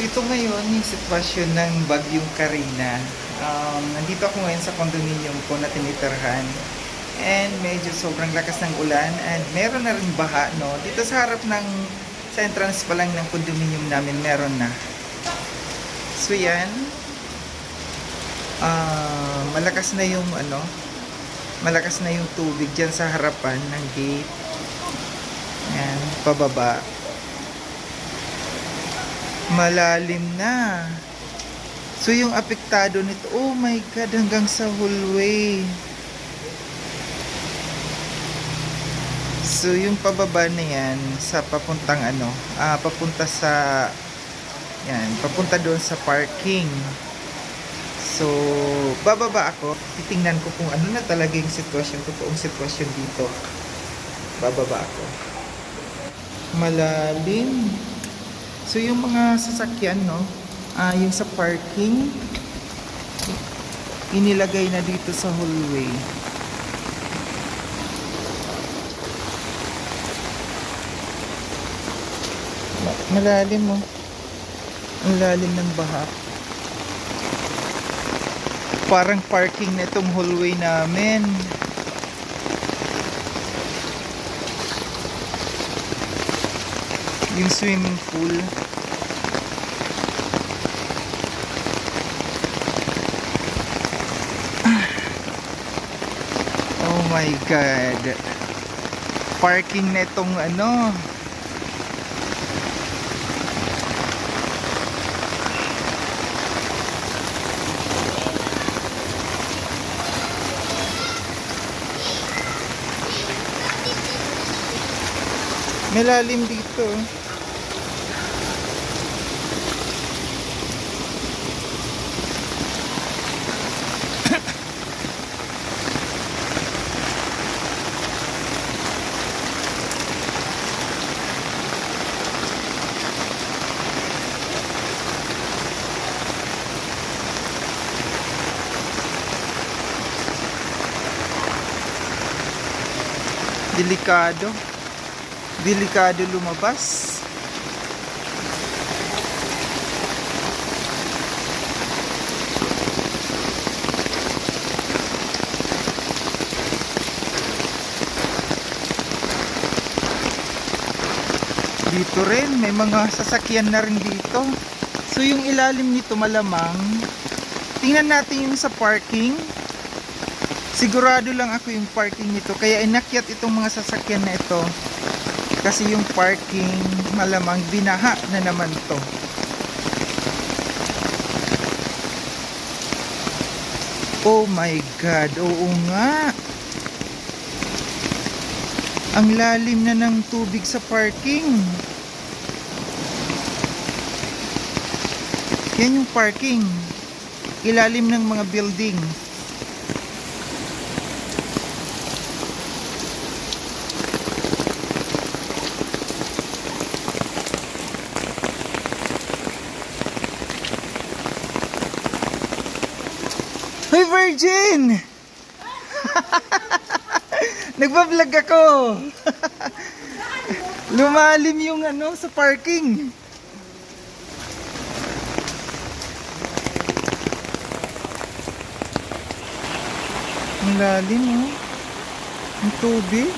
So ito ngayon yung sitwasyon ng Bagyong Karina. Nandito ako ngayon sa condominium ko na tinitirhan. And medyo sobrang lakas ng ulan and meron na rin baha, no? Dito sa harap ng sa entrance pa lang ng condominium namin meron na. So yan. Malakas na yung malakas na yung tubig dyan sa harapan ng gate. Yan, pababa. Malalim na. So yung apektado nito, oh my God, hanggang sa hallway. So yung pababa na yan sa papuntang papunta sa papunta doon sa parking. So bababa ako, titingnan ko kung ano na talaga yung sitwasyon, totoong sitwasyon dito. Bababa ako. Malalim. So yung mga sasakyan, no, yung sa parking inilagay na dito sa hallway. Malalim, oh. Ang lalim ng baha. Parang parking na itong hallway namin. Yung swimming pool. Oh my God. Parking na itong Malalim dito. Delikado lumabas. Dito rin may mga sasakyan na rin dito. So yung ilalim nito malamang, tingnan natin yung sa parking. Sigurado lang ako yung parking nito, kaya inakyat itong mga sasakyan na ito. Kasi yung parking malamang binaha na naman to. Oh my God, oo nga. Ang lalim na ng tubig sa parking. Yan yung parking. Ilalim ng mga building. Hey Virgin! Nagbablog ako. Lumalim yung sa parking. Ang lalim, oh. Ang tubig.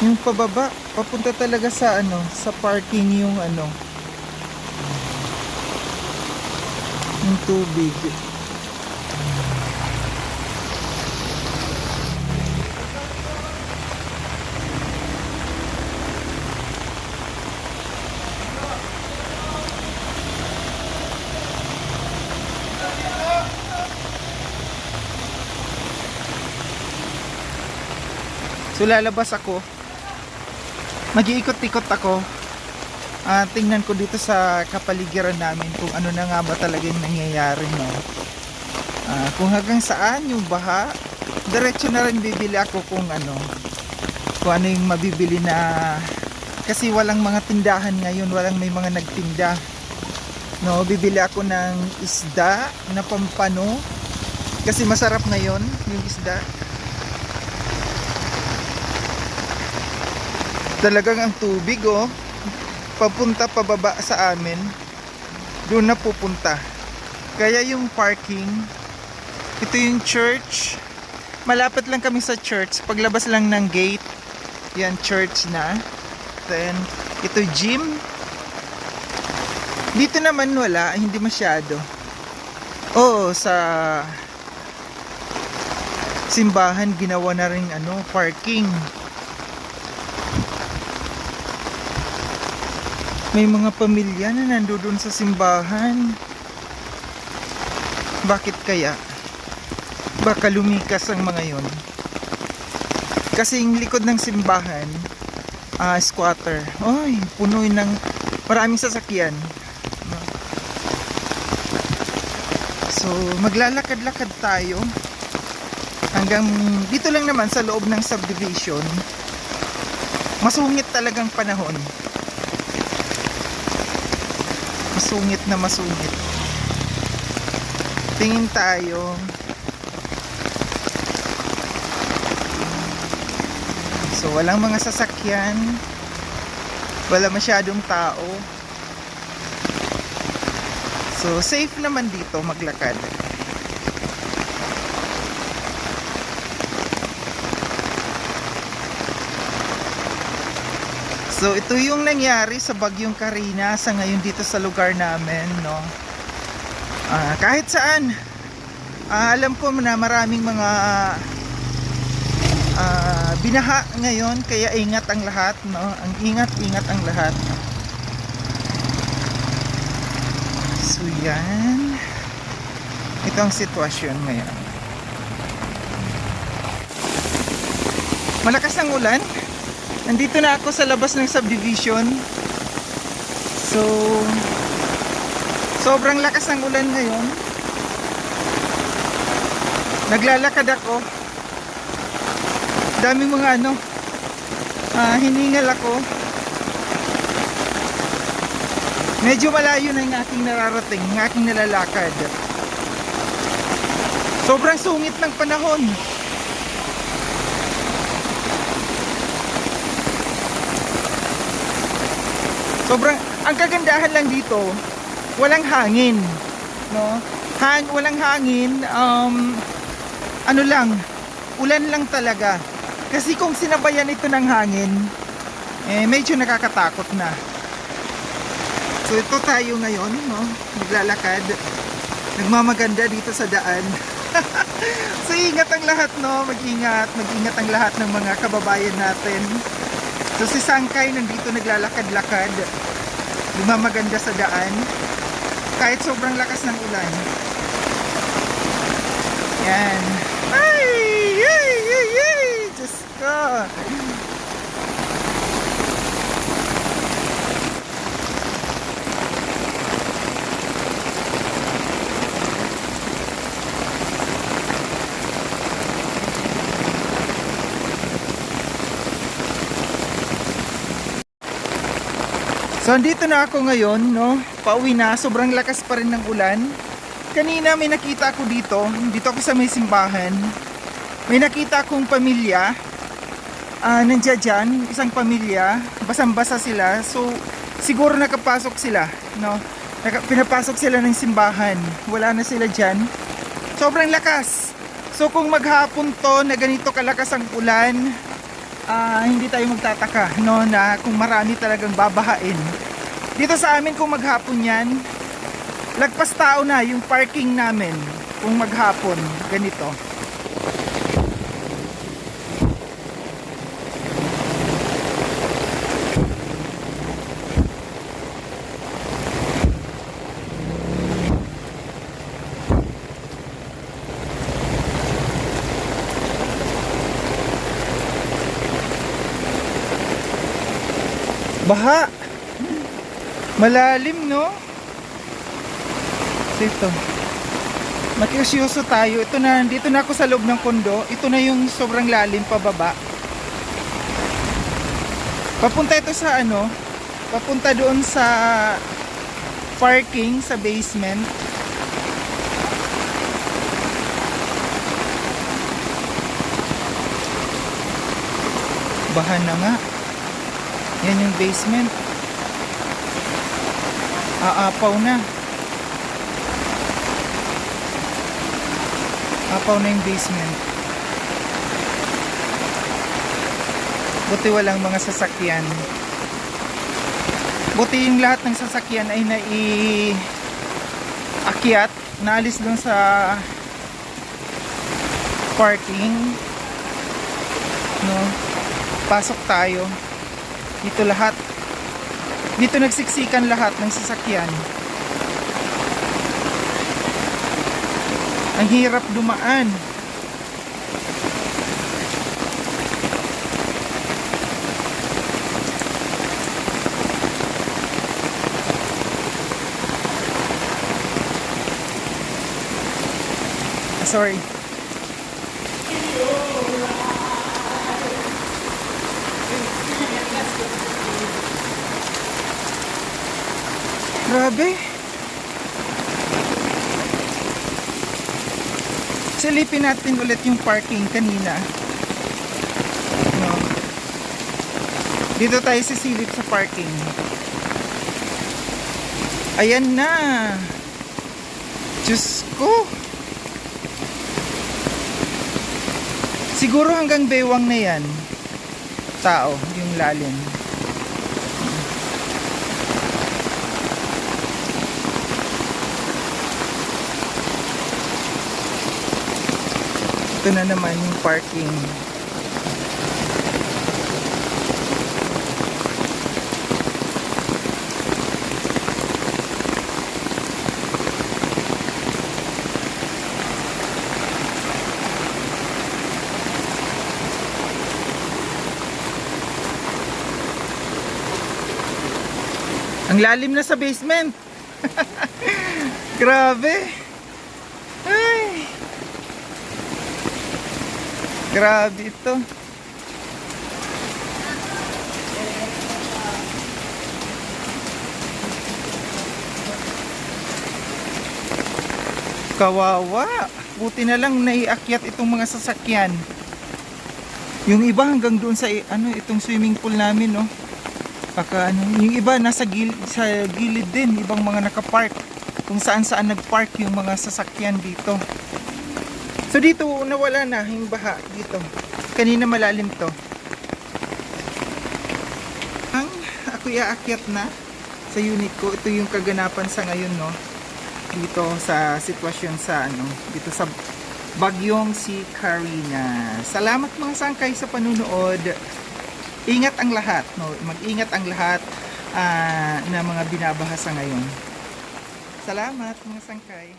Yung pababa, papunta talaga sa sa parking yung yung tubig. So lalabas ako. Mag-iikot-ikot ako. Tingnan ko dito sa kapaligiran namin kung ano na nga ba talagang nangyayari, no. Kung hanggang saan yung baha, diretso na rin bibili ako kung ano yung mabibili na, kasi walang mga tindahan ngayon, may mga nagtinda, no. Bibili ako ng isda na pampano kasi masarap ngayon yung isda. Talagang ang tubig, oh. papunta pababa sa amin, doon na pupunta. Kaya yung parking, ito yung church. Malapit lang kami sa church. Paglabas lang ng gate, yan church na. Then ito gym. Dito naman wala, hindi masyado. Oo, sa simbahan ginawa na rin parking. May mga pamilya na nandoon sa simbahan. Bakit kaya? Baka lumikas ang mga yon. Kasi yung likod ng simbahan, squatter. Oy, puno ng maraming sasakyan. So, maglalakad-lakad tayo hanggang dito lang naman sa loob ng subdivision. Masungit talagang panahon. Masungit na masungit. Tingin tayo. So, walang mga sasakyan. Wala masyadong tao. So, safe naman dito maglakad. So, ito yung nangyari sa Bagyong Karina sa ngayon dito sa lugar namin, no? Kahit saan, alam ko na maraming mga binaha ngayon, kaya ingat ang lahat, no? Ang ingat ang lahat. So yan, ito ang sitwasyon ngayon. Malakas ang ulan. Nandito na ako sa labas ng subdivision. So sobrang lakas ng ulan ngayon. Naglalakad ako. Daming mga hiningal ako. Medyo malayo na yung aking nararating, yung aking nalalakad. Sobrang sungit ng panahon. Ang kagandahan lang dito, walang hangin, no? Walang hangin, ulan lang talaga. Kasi kung sinabayan ito ng hangin, medyo nakakatakot na. So ito tayo ngayon, no? Naglalakad, nagmamaganda dito sa daan. So ingat ang lahat, no? Mag-ingat ang lahat ng mga kababayan natin. So si Sangkay nandito naglalakad-lakad, nagmamaganda sa daan, kahit sobrang lakas ng ulan. Yan. Ay! Diyos ko! So andito na ako ngayon, no? Pauwi na, sobrang lakas pa rin ng ulan. Kanina may nakita ako dito ako sa may simbahan. May nakita akong pamilya. Nandiyan dyan, isang pamilya, basang-basa sila. So siguro nakapasok sila, no? Pinapasok sila ng simbahan. Wala na sila dyan. Sobrang lakas. So kung maghapon to na ganito kalakas ang ulan, hindi tayo magtataka, no, na kung marami talagang babahain. Dito sa amin kung maghapon yan, lagpas tao na yung parking namin kung maghapon ganito. Baha. Malalim, no? So ito. Makiusyoso tayo. Ito na, dito na ako sa loob ng kondo. Ito na yung sobrang lalim pababa. Papunta ito sa papunta doon sa parking sa basement. Baha na nga. Yan yung basement. Aapaw na. Apaw na yung basement. Buti walang mga sasakyan. Buti yung lahat ng sasakyan ay naiakyat, naalis dun sa parking. No? Pasok tayo. Dito lahat. Dito nagsiksikan lahat ng sasakyan. Ang hirap dumaan. Sorry. Grabe. Silipin natin ulit yung parking kanina. No. Dito tayo sisilip sa parking. Ayan na. Diyos ko. Siguro hanggang bewang na yan. Tao, yung lalim. Ito na naman yung parking. Ang lalim na sa basement. Grabe. Ay. Grabe ito. Kawawa. Buti na lang naiakyat itong mga sasakyan. Yung iba hanggang doon sa itong swimming pool namin, no. Baka yung iba nasa sa gilid din, ibang mga nakapark. Kung saan nagpark yung mga sasakyan dito. So dito nawala na yung baha dito. Kanina malalim to. Ako iaakyat na sa unit ko. Ito yung kaganapan sa ngayon, no. Dito sa sitwasyon sa dito sa bagyong si Karina. Salamat mga sangkay sa panunood. Ingat ang lahat, no. Mag-ingat ang lahat na mga binabahasa ngayon. Salamat mga sangkay.